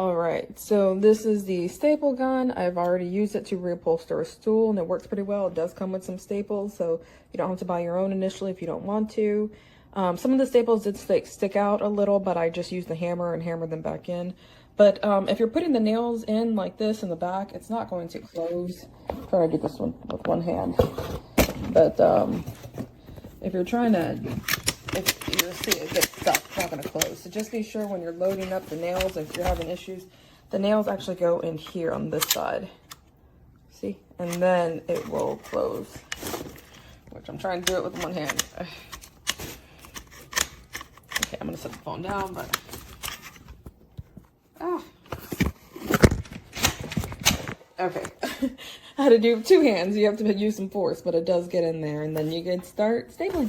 All right, so this is the staple gun. I've already used it to reupholster a stool, and it works pretty well. It does come with some staples, so you don't have to buy your own initially if you don't want to. Some of the staples did stick out a little, but I just used the hammer and hammered them back in. But if you're putting the nails in like this in the back, it's not going to close. I'm trying to do this one with one hand. But if you're trying to, if you see it gets stuck, it's not going to close. So just be sure when you're loading up the nails, if you're having issues, the nails actually go in here on this side. See? And then it will close. Which I'm trying to do it with one hand. Okay, I'm going to set the phone down, but... Okay. I had to do two hands. You have to use some force, but it does get in there. And then you can start stapling.